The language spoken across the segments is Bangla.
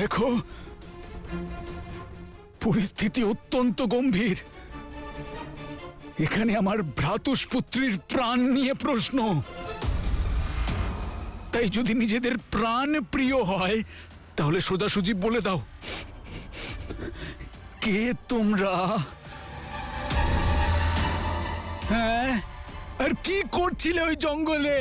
দেখো, পরিস্থিতি অত্যন্ত গম্ভীর। এখানে আমার ভ্রাতুষ্পুত্রীর প্রাণ নিয়ে প্রশ্ন। তাই যদি নিজেদের প্রাণ প্রিয় হয় তাহলে সোজাসুজি বলে দাও, কে তোমরা? হ্যাঁ, আর কি করছিলে ওই জঙ্গলে?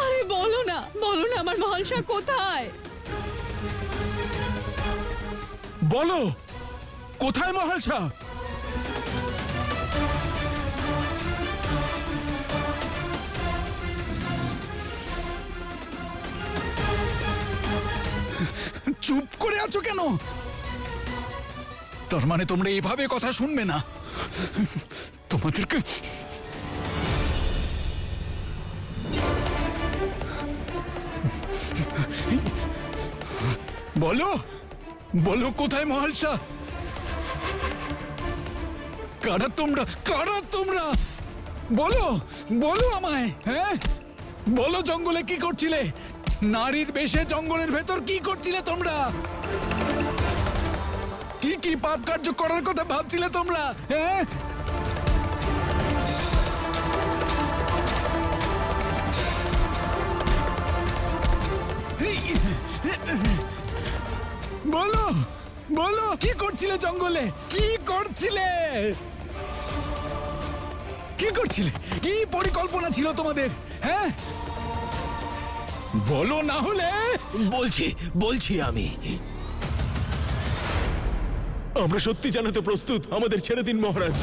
আরে বলো না, বলো না আমার মহালসা কোথায়? বলো, কোথায় মহালসা? চুপ করে আছো কেন? তার মানে তোমরা এভাবে কথা শুনবে না? তোমাদেরকে বলো, বলো কোথায় মহালসা? কারা তোমরা? কারা তোমরা? বলো, বলো আমায়। হ্যাঁ, বলো, জঙ্গলে কি করছিলে? নারীর বেশে জঙ্গলের ভেতর কি করছিলে তোমরা? কি কি পাপ কার্য করার কথা ভাবছিলে তোমরা? হ্যাঁ, বলো, বলো, কি করছিলে জঙ্গলে? কি করছিলে? কি করছিলে? কি পরিকল্পনা ছিল তোমাদের? হ্যাঁ, বলো, না হলে। বলছি আমি। আমরা সত্যি জানাতে প্রস্তুত, আমাদের ছেড়ে দিন মহারাজ।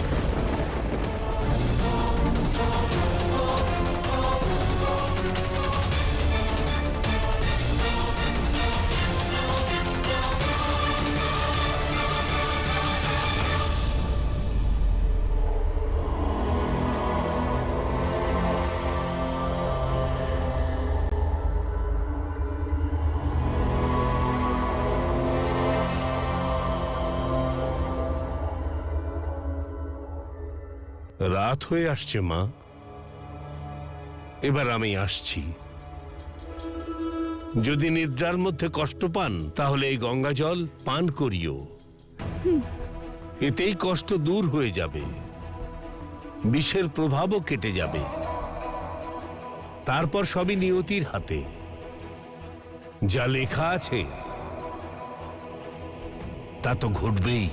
রাত হয়ে আসছে মা, এবার আমি আসছি। যদি নিদ্রার মধ্যে কষ্ট পান তাহলে এই গঙ্গা জল পান করিও, এতেই কষ্ট দূর হয়ে যাবে, বিষের প্রভাবও কেটে যাবে। তারপর সবই নিয়তির হাতে, যা লেখা আছে তা তো ঘটবেই।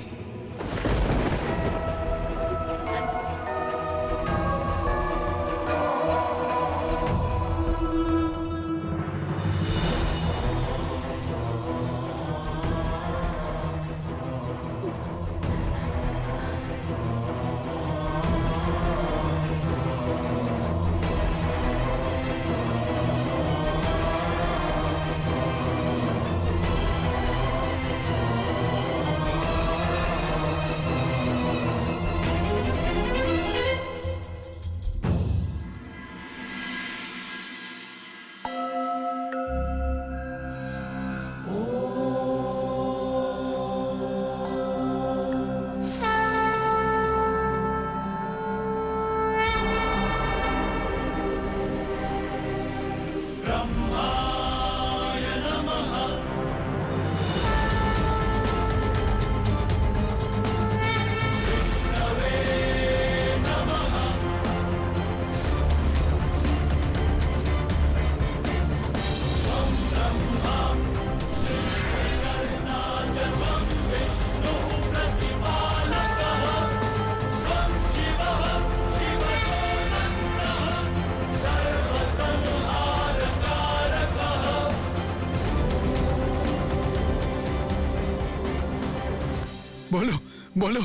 বলো, বলো,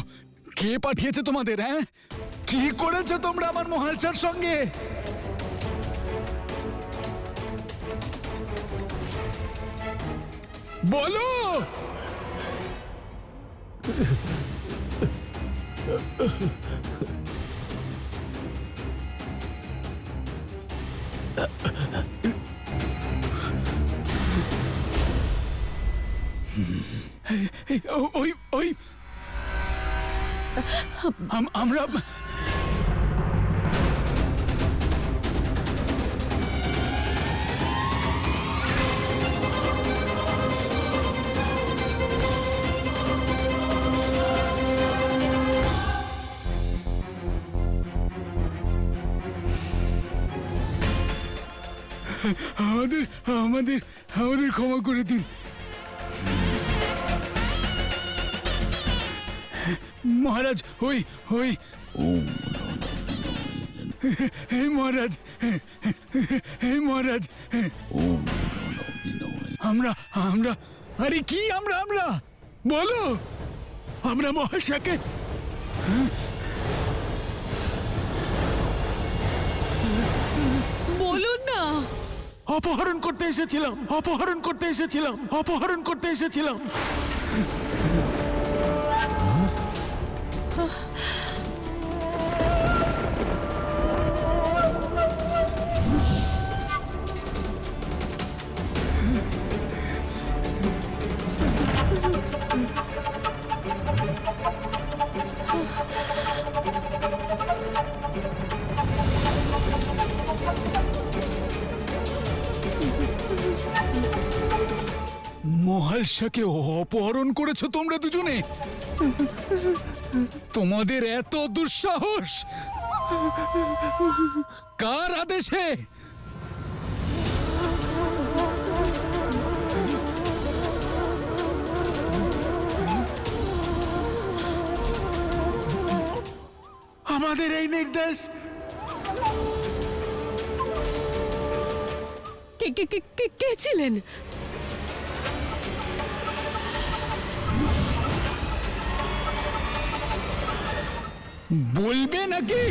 কে পাঠিয়েছে তোমাদের? হ্যাঁ, কি করেছো তোমরা আমার মহালসার সঙ্গে? বলো। ওই ওই আমরা আমাদের আমাদের আমাদের ক্ষমা করে দিন মহারাজ। ওই ওই হে মহারাজ, হে মহারাজ, আমরা আমরা আরে কি আমরা আমরা বলো, আমরা মহাশয়কে বলুন না। অপহরণ করতে এসেছিলাম, অপহরণ করতে এসেছিলাম, অপহরণ করতে এসেছিলাম। মহালসাকে অপহরণ করেছো তোমরা দুজনে? তোমাদের এত দুঃসাহস কার আদেশে? আমাদের এই নির্দেশ কে কে কে কে কে ছিলেন? বলবে নাকি?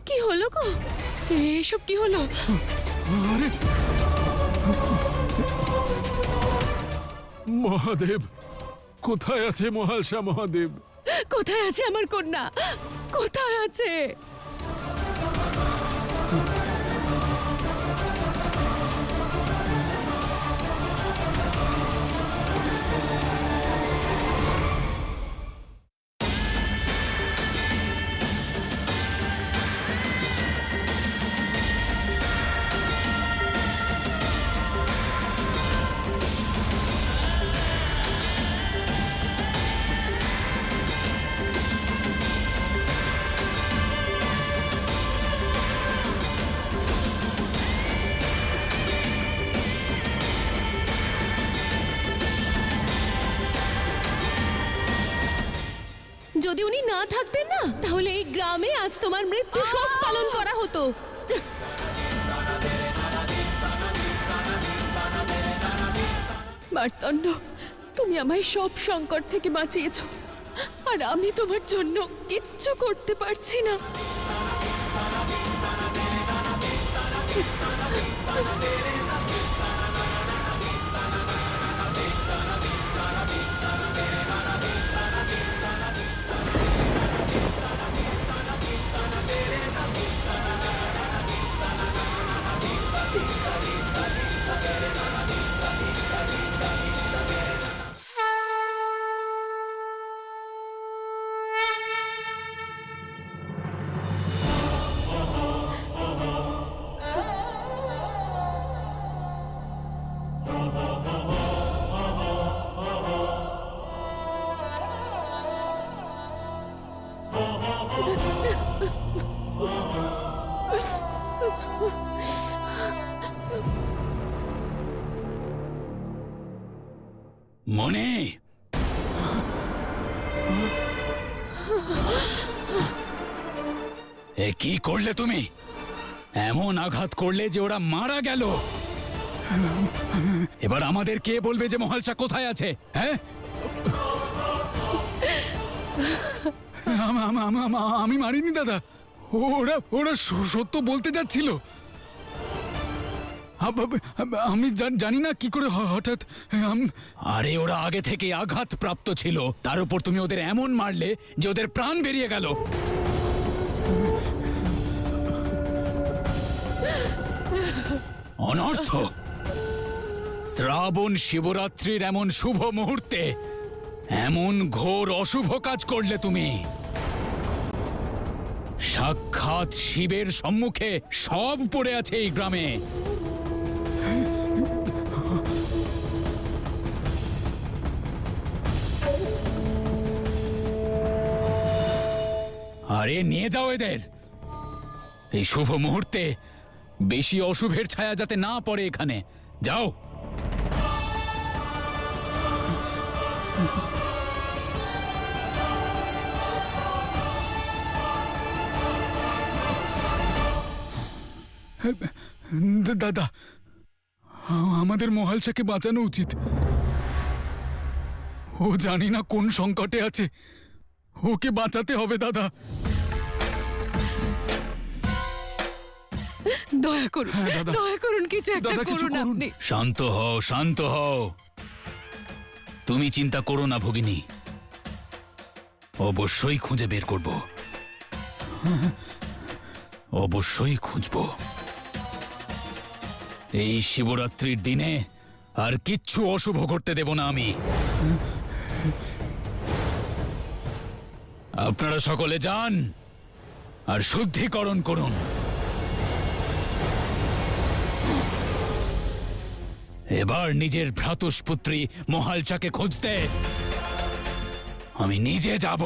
কি হলো গো? এসব কি হলো? আরে মহাদেব কোথায় আছে? মহালসা মহাদেব কোথায় আছে আমার কন্যা? কোথায় আছে? যদি উনি না থাকতেন না, তাহলে এই গ্রামে আজ তোমার মৃত্যু শোক পালন করা হতো। মার্তণ্ড, তুমি আমায় সব সংকট থেকে বাঁচিয়েছো, আর আমি তোমার জন্য কিচ্ছু করতে পারছি না। মনে এ কি করলে তুমি? এমন আঘাত করলে যে ওরা মারা গেল। এবার আমাদের কে বলবে যে মহালসা কোথায় আছে? হ্যাঁ, আমি মারিনি দাদা। ওরা সত্য বলতে যাচ্ছিল। আমি জানি না কি করে হঠাৎ। আরে ওরা আগে থেকে আঘাত প্রাপ্ত ছিল, তার উপর তুমি ওদের এমন মারলে যে ওদের প্রাণ বেরিয়ে গেল। অনর্থ! শ্রাবণ শিবরাত্রির এমন শুভ মুহূর্তে এমন ঘোর অশুভ কাজ করলে তুমি। সাক্ষাৎ শিবের সম্মুখে সব পড়ে আছে এই গ্রামে। আরে নিয়ে যাও এদের। এই শুভ মুহূর্তে বেশি অশুভের ছায়া যাতে না পড়ে এখানে। যাও। দাদা, আমাদের মহালসাকে বাঁচানো উচিত। ও জানি না কোন সংকটে আছে, ওকে বাঁচাতে হবে দাদা। দয়া করুন, দয়া করুন, কিছু একটা করুন আপনি। শান্ত হও, শান্ত হও। তুমি চিন্তা করো না ভগিনী, অবশ্যই খুঁজে বের করব, অবশ্যই খুঁজব। এই শিবরাত্রির দিনে আর কিচ্ছু অশুভ ঘটতে দেব না আমি। আপনারা সকলে যান আর শুদ্ধিকরণ করুন। এবার নিজের ভ্রাতুষ্পুত্রী মহালসাকে খুঁজতে আমি নিজে যাব।